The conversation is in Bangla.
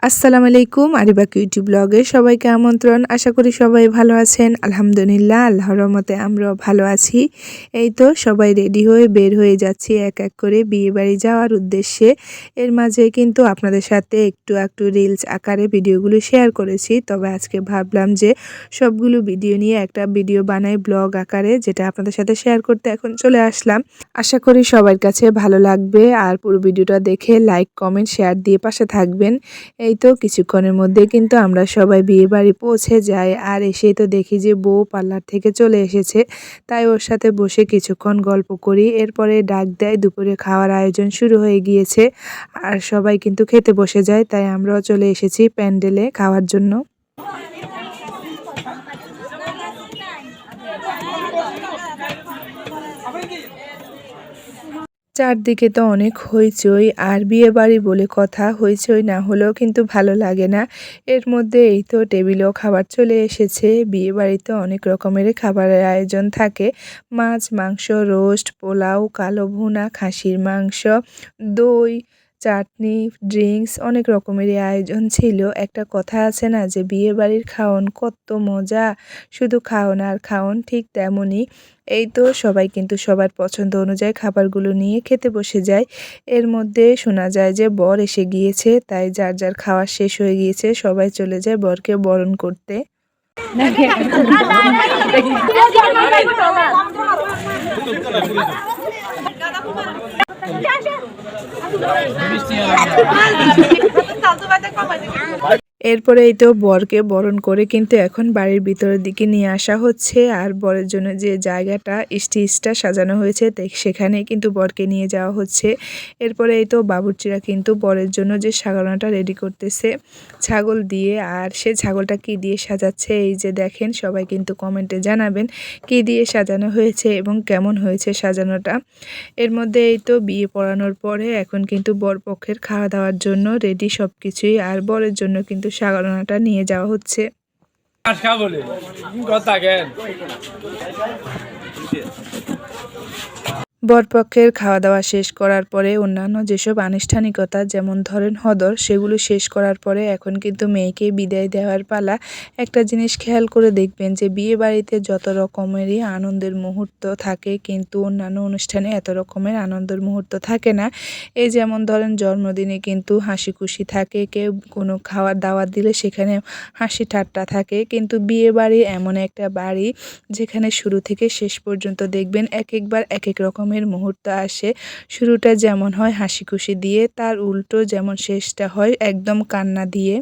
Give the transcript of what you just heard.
আসসালামু আলাইকুম আরিবা কিউটি ব্লগে সবাইকে আমন্ত্রণ। আশা করি সবাই ভালো আছেন। আলহামদুলিল্লাহ, আল্লাহর রহমতে আমরাও ভালো আছি। এই তো সবাই রেডি হয়ে বের হয়ে যাচ্ছি এক এক করে বিয়ে বাড়ি যাওয়ার উদ্দেশ্যে। এর মাঝে কিন্তু আপনাদের সাথে একটু একটু রিলস আকারে ভিডিওগুলো শেয়ার করেছি। তবে আজকে ভাবলাম যে সবগুলো ভিডিও নিয়ে একটা ভিডিও বানাই ব্লগ আকারে, যেটা আপনাদের সাথে শেয়ার করতে এখন চলে আসলাম। আশা করি সবার কাছে ভালো লাগবে। আর পুরো ভিডিওটা দেখে লাইক কমেন্ট শেয়ার দিয়ে পাশে থাকবেন। এই তো কিছুক্ষণের মধ্যে কিন্তু আমরা সবাই বিয়ে বাড়ি পৌঁছে যাই। আর এসেই তো দেখি যে বউ পার্লার থেকে চলে এসেছে, তাই ওর সাথে বসে কিছুক্ষণ গল্প করি। এরপরে ডাক দেয়, দুপুরে খাওয়ার আয়োজন শুরু হয়ে গিয়েছে। আর সবাই কিন্তু খেতে বসে যায়, তাই আমরাও চলে এসেছি প্যান্ডেলে খাওয়ার জন্য। চারদিকে তো অনেক হইচই, আর বিয়ে বাড়ি বলে কথা, হইচই না হলেও কিন্তু ভালো লাগে না। এর মধ্যে এই তো টেবিলেও খাবার চলে এসেছে। বিয়ে বাড়িতে অনেক রকমের খাবারের আয়োজন থাকে। মাছ, মাংস, রোস্ট, পোলাও, কালো ভুনা, খাসির মাংস, দই, চাটনি, ড্রিঙ্কস, অনেক রকমেরই আয়োজন ছিল। একটা কথা আছে না যে বিয়ে বাড়ির খাওন কত মজা, শুধু খাওন আর খাওন, ঠিক তেমনই। এই তো সবাই কিন্তু সবার পছন্দ অনুযায়ী খাবারগুলো নিয়ে খেতে বসে যায়। এর মধ্যে শোনা যায় যে বর এসে গিয়েছে, তাই যার যার খাওয়া শেষ হয়ে গিয়েছে সবাই চলে যায় বরকে বরণ করতে। এরপরে এই তো বরকে বরণ করে কিন্তু এখন বাড়ির ভিতরের দিকে নিয়ে আসা হচ্ছে। আর বরের জন্য যে জায়গাটা স্টেজটা সাজানো হয়েছে সেখানে কিন্তু বরকে নিয়ে যাওয়া হচ্ছে। এরপরে এই তো বাবুর্চিরা কিন্তু বরের জন্য যে সাজানোটা রেডি করতেছে ছাগল দিয়ে। আর সে ছাগলটা কি দিয়ে সাজাচ্ছে এই যে দেখেন, সবাই কিন্তু কমেন্টে জানাবেন কি দিয়ে সাজানো হয়েছে এবং কেমন হয়েছে সাজানোটা। এর মধ্যে এই তো বিয়ে পড়ানোর পরে এখন কিন্তু বরপক্ষের খাওয়া দাওয়ার জন্য রেডি সব কিছুই। আর বরের জন্য কিন্তু সাজানোটা নিয়ে যাওয়া হচ্ছে। বরপক্ষের খাওয়া দাওয়া শেষ করার পরে অন্যান্য যেসব আনুষ্ঠানিকতা যেমন ধরেন হদর, সেগুলো শেষ করার পরে এখন কিন্তু মেয়েকে বিদায় দেওয়ার পালা। একটা জিনিস খেয়াল করে দেখবেন যে বিয়ে বাড়িতে যত রকমেরই আনন্দের মুহূর্ত থাকে, কিন্তু অন্যান্য অনুষ্ঠানে এত রকমের আনন্দের মুহূর্ত থাকে না। এই যেমন ধরেন জন্মদিনে কিন্তু হাসি খুশি থাকে, কেউ কোনো খাওয়ার দাওয়াত দিলে সেখানে হাসি ঠাট্টা থাকে। কিন্তু বিয়ে বাড়ি এমন একটা বাড়ি যেখানে শুরু থেকে শেষ পর্যন্ত দেখবেন এক একবার এক এক রকমের মুহূর্ত আসে। শুরুটা যেমন হয় হাসি খুশি দিয়ে, তার উল্টো যেমন শেষটা হয় একদম কান্না দিয়ে।